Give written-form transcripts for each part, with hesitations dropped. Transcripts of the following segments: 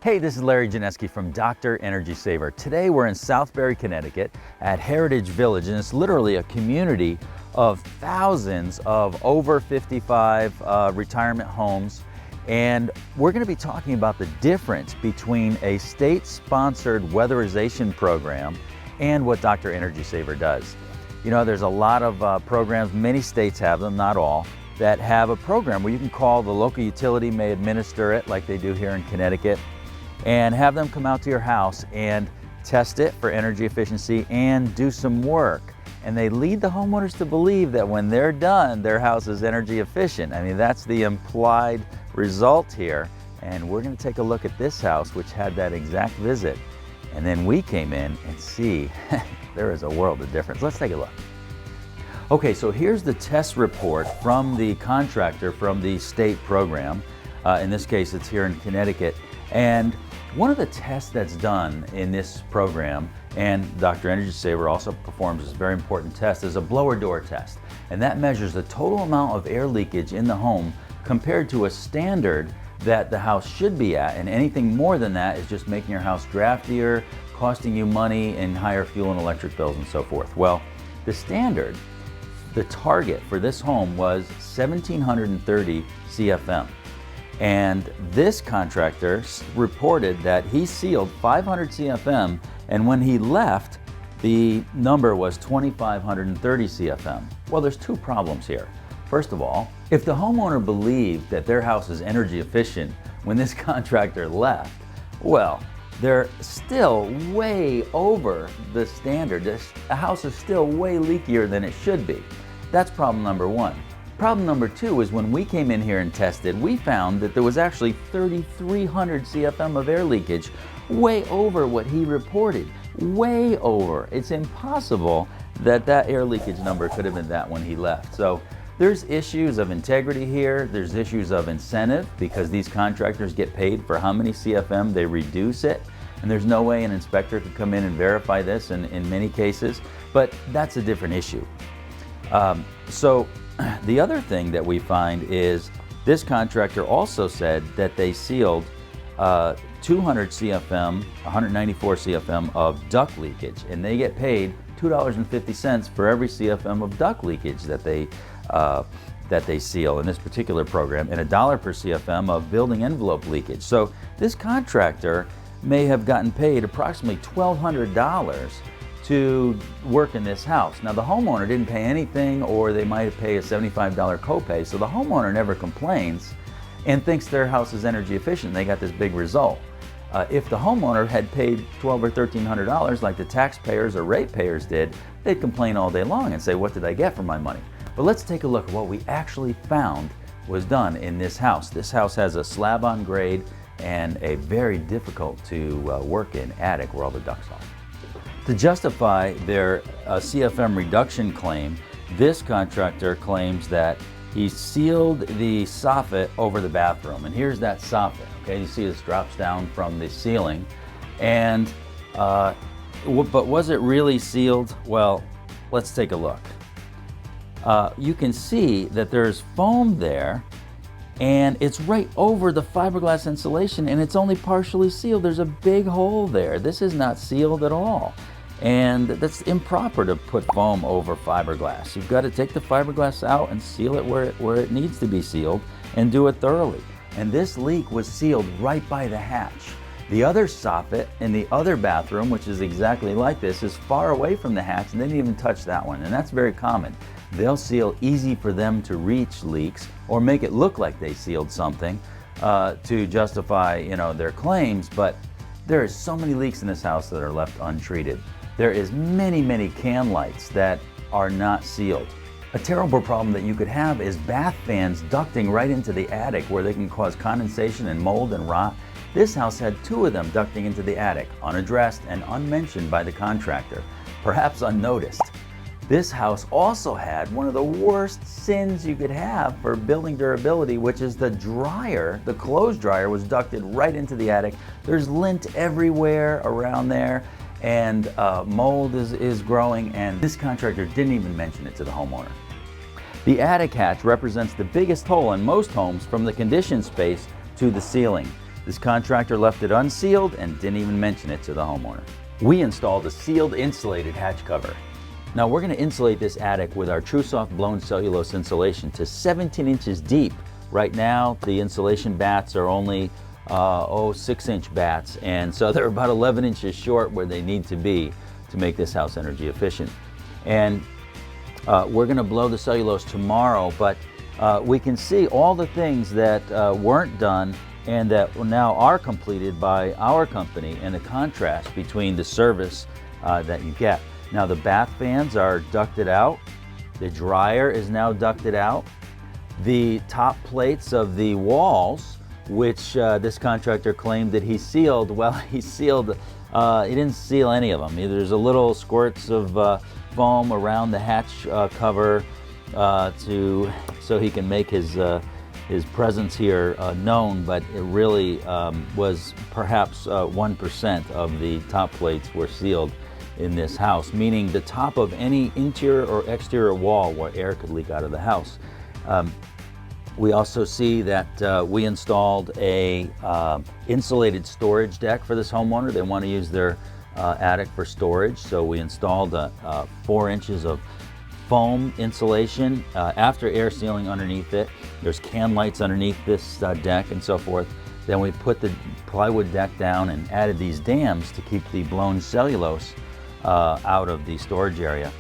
Hey, this is Larry Janeski from Dr. Energy Saver. Today we're in Southbury, Connecticut at Heritage Village, and it's literally a community of thousands of over 55 retirement homes. And we're going to be talking about the difference between a state-sponsored weatherization program and what Dr. Energy Saver does. You know, there's a lot of programs, many states have them, not all, that have a program where you can call, the local utility may administer it like they do here in Connecticut, and have them come out to your house and test it for energy efficiency and do some work. And they lead the homeowners to believe that when they're done, their house is energy efficient. I mean, that's the implied result here. And we're going to take a look at this house, which had that exact visit. And then we came in and see there is a world of difference. Let's take a look. Okay, so here's the test report from the contractor from the state program. In this case, it's here in Connecticut. And one of the tests that's done in this program, and Dr. Energy Saver also performs this very important test, is a blower door test. And that measures the total amount of air leakage in the home compared to a standard that the house should be at. And anything more than that is just making your house draftier, costing you money and higher fuel and electric bills and so forth. Well, the standard, the target for this home was 1,730 CFM. And this contractor reported that he sealed 500 CFM, and when he left, the number was 2,530 CFM. Well, there's two problems here. First of all, if the homeowner believed that their house is energy efficient when this contractor left, well, they're still way over the standard. The house is still way leakier than it should be. That's problem number one. Problem number two is when we came in here and tested, we found that there was actually 3,300 CFM of air leakage, way over what he reported, way over. It's impossible that that air leakage number could have been that when he left. So there's issues of integrity here. There's issues of incentive because these contractors get paid for how many CFM they reduce it. And there's no way an inspector could come in and verify this in many cases, but that's a different issue. So the other thing that we find is this contractor also said that they sealed 200 CFM, 194 CFM of duct leakage, and they get paid $2.50 for every CFM of duct leakage that they seal in this particular program, and $1 per CFM of building envelope leakage. So this contractor may have gotten paid approximately $1,200 to work in this house. Now the homeowner didn't pay anything, or they might pay a $75 copay, so the homeowner never complains and thinks their house is energy efficient. They got this big result. If the homeowner had paid $1,200 or $1,300 like the taxpayers or ratepayers did, they'd complain all day long and say, what did I get for my money? But let's take a look at what we actually found was done in this house. This house has a slab on grade and a very difficult to work in attic where all the ducts are. To justify their CFM reduction claim, this contractor claims that he sealed the soffit over the bathroom. And here's that soffit, okay? You see this drops down from the ceiling. And, but was it really sealed? Well, let's take a look. You can see that there's foam there, and it's right over the fiberglass insulation, and it's only partially sealed. There's a big hole there. This is not sealed at all. And that's improper to put foam over fiberglass. You've got to take the fiberglass out and seal it where it needs to be sealed, and do it thoroughly. And this leak was sealed right by the hatch. The other soffit in the other bathroom, which is exactly like this, is far away from the hatch, and they didn't even touch that one. And that's very common. They'll seal easy for them to reach leaks or make it look like they sealed something to justify, you know, their claims. But there is so many leaks in this house that are left untreated. There is many can lights that are not sealed. A terrible problem that you could have is bath fans ducting right into the attic where they can cause condensation and mold and rot. This house had 2 of them ducting into the attic, unaddressed and unmentioned by the contractor, perhaps unnoticed. This house also had one of the worst sins you could have for building durability, which is the dryer. The clothes dryer was ducted right into the attic. There's lint everywhere around there, and mold is growing, and this contractor didn't even mention it to the homeowner. The attic hatch represents the biggest hole in most homes from the conditioned space to the ceiling. This contractor left it unsealed and didn't even mention it to the homeowner. We installed a sealed insulated hatch cover. Now we're going to insulate this attic with our TrueSoft blown cellulose insulation to 17 inches deep. Right now the insulation bats are only 6-inch bats, and so they're about 11 inches short where they need to be to make this house energy efficient. And we're going to blow the cellulose tomorrow, but we can see all the things that weren't done and that now are completed by our company, and the contrast between the service that you get. Now the bath fans are ducted out, the dryer is now ducted out, the top plates of the walls, which this contractor claimed that he sealed, well, he didn't seal any of them. There's a little squirts of foam around the hatch cover so he can make his presence here known, but it really was perhaps 1% of the top plates were sealed in this house, meaning the top of any interior or exterior wall where air could leak out of the house. We also see that we installed a insulated storage deck for this homeowner. They want to use their attic for storage, so we installed 4 inches of foam insulation after air sealing underneath it. There's can lights underneath this deck and so forth. Then we put the plywood deck down and added these dams to keep the blown cellulose out of the storage area.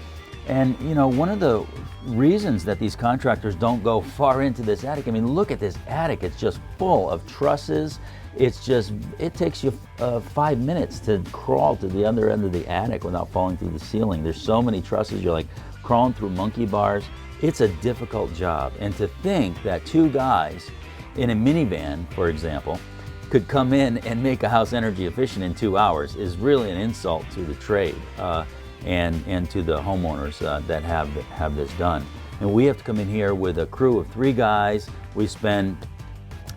And you know, one of the reasons that these contractors don't go far into this attic, I mean, look at this attic, it's just full of trusses. It takes you 5 minutes to crawl to the other end of the attic without falling through the ceiling. There's so many trusses, you're like crawling through monkey bars. It's a difficult job. And to think that 2 guys in a minivan, for example, could come in and make a house energy efficient in 2 hours is really an insult to the trade and to the homeowners that have this done. And we have to come in here with a crew of 3 guys. We spend,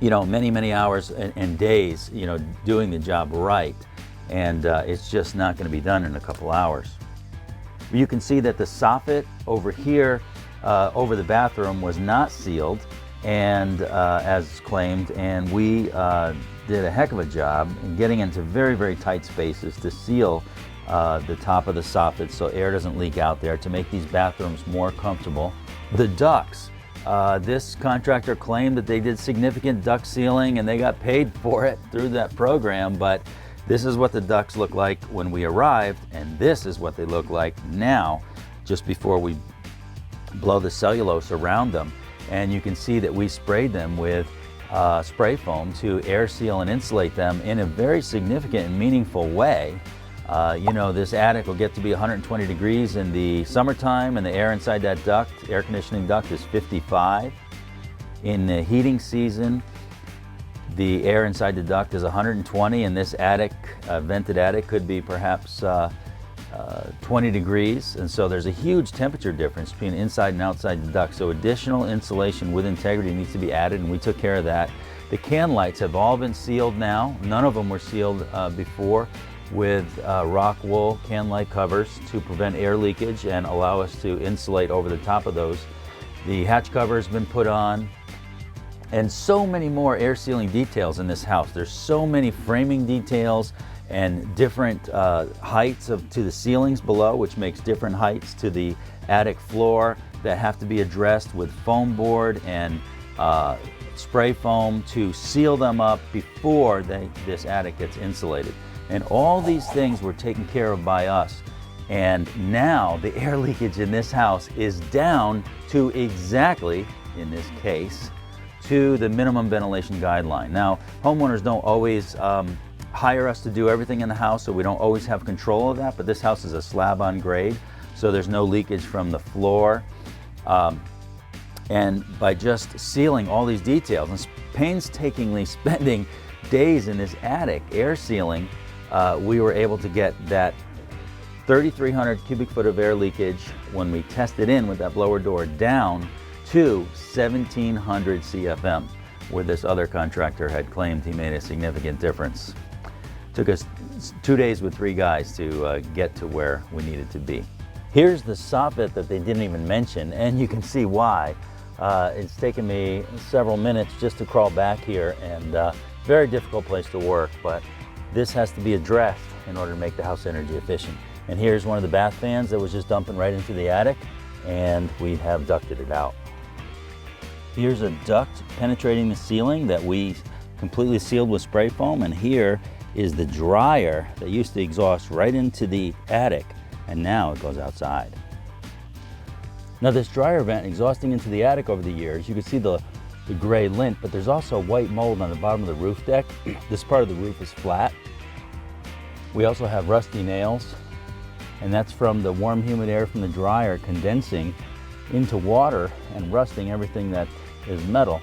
you know, many hours and days, you know, doing the job right, and it's just not going to be done in a couple hours. You can see that the soffit over here over the bathroom was not sealed, and as claimed, and we did a heck of a job in getting into very tight spaces to seal the top of the soffit so air doesn't leak out there, to make these bathrooms more comfortable. The ducts, this contractor claimed that they did significant duct sealing and they got paid for it through that program, but this is what the ducts look like when we arrived, and this is what they look like now, just before we blow the cellulose around them. And you can see that we sprayed them with spray foam to air seal and insulate them in a very significant and meaningful way. You know, this attic will get to be 120 degrees in the summertime, and the air inside that duct, air conditioning duct, is 55. In the heating season, the air inside the duct is 120, and this attic, vented attic, could be perhaps 20 degrees. And so there's a huge temperature difference between inside and outside the duct. So additional insulation with integrity needs to be added, and we took care of that. The can lights have all been sealed now. None of them were sealed before, with rock wool can light covers to prevent air leakage and allow us to insulate over the top of those. The hatch cover has been put on, and so many more air sealing details in this house. There's so many framing details and different heights to the ceilings below, which makes different heights to the attic floor, that have to be addressed with foam board and spray foam to seal them up before this attic gets insulated. And all these things were taken care of by us. And now the air leakage in this house is down to exactly, in this case, to the minimum ventilation guideline. Now, homeowners don't always hire us to do everything in the house, so we don't always have control of that, but this house is a slab on grade, so there's no leakage from the floor. And by just sealing all these details and painstakingly spending days in this attic air sealing, we were able to get that 3,300 cubic foot of air leakage, when we tested in with that blower door, down to 1,700 CFM, where this other contractor had claimed he made a significant difference. Took us 2 days with 3 guys to get to where we needed to be. Here's the soffit that they didn't even mention, and you can see why. It's taken me several minutes just to crawl back here and Very difficult place to work, but this has to be addressed in order to make the house energy efficient. And here's one of the bath fans that was just dumping right into the attic, and we have ducted it out. Here's a duct penetrating the ceiling that we completely sealed with spray foam, and here is the dryer that used to exhaust right into the attic, and now it goes outside. Now this dryer vent exhausting into the attic over the years, you can see the gray lint, but there's also white mold on the bottom of the roof deck. This part of the roof is flat. We also have rusty nails, and that's from the warm, humid air from the dryer condensing into water and rusting everything that is metal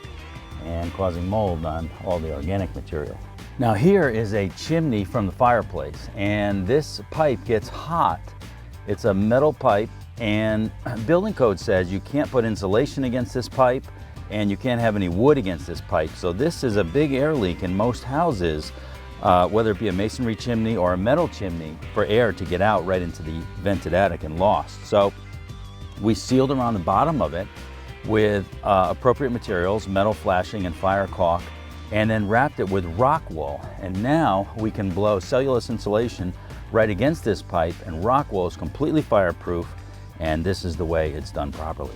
and causing mold on all the organic material. Now here is a chimney from the fireplace, and this pipe gets hot. It's a metal pipe, and building code says you can't put insulation against this pipe and you can't have any wood against this pipe. So this is a big air leak in most houses, whether it be a masonry chimney or a metal chimney, for air to get out right into the vented attic and lost. So we sealed around the bottom of it with appropriate materials, metal flashing and fire caulk, and then wrapped it with rock wool. And now we can blow cellulose insulation right against this pipe, and rock wool is completely fireproof, and this is the way it's done properly.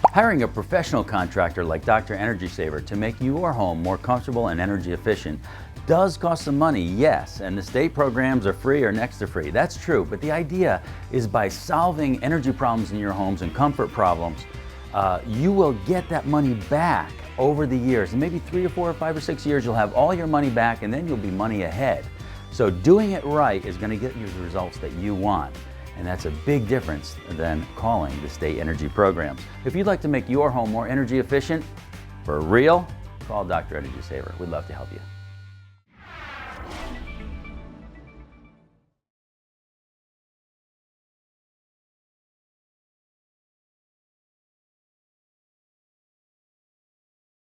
Hiring a professional contractor like Dr. Energy Saver to make your home more comfortable and energy efficient does cost some money, yes, and the state programs are free or next to free. That's true, but the idea is by solving energy problems in your homes and comfort problems, you will get that money back over the years. And maybe 3 or 4 or 5 or 6 years, you'll have all your money back, and then you'll be money ahead. So doing it right is going to get you the results that you want. And that's a big difference than calling the state energy programs. If you'd like to make your home more energy efficient, for real, call Dr. Energy Saver. We'd love to help you.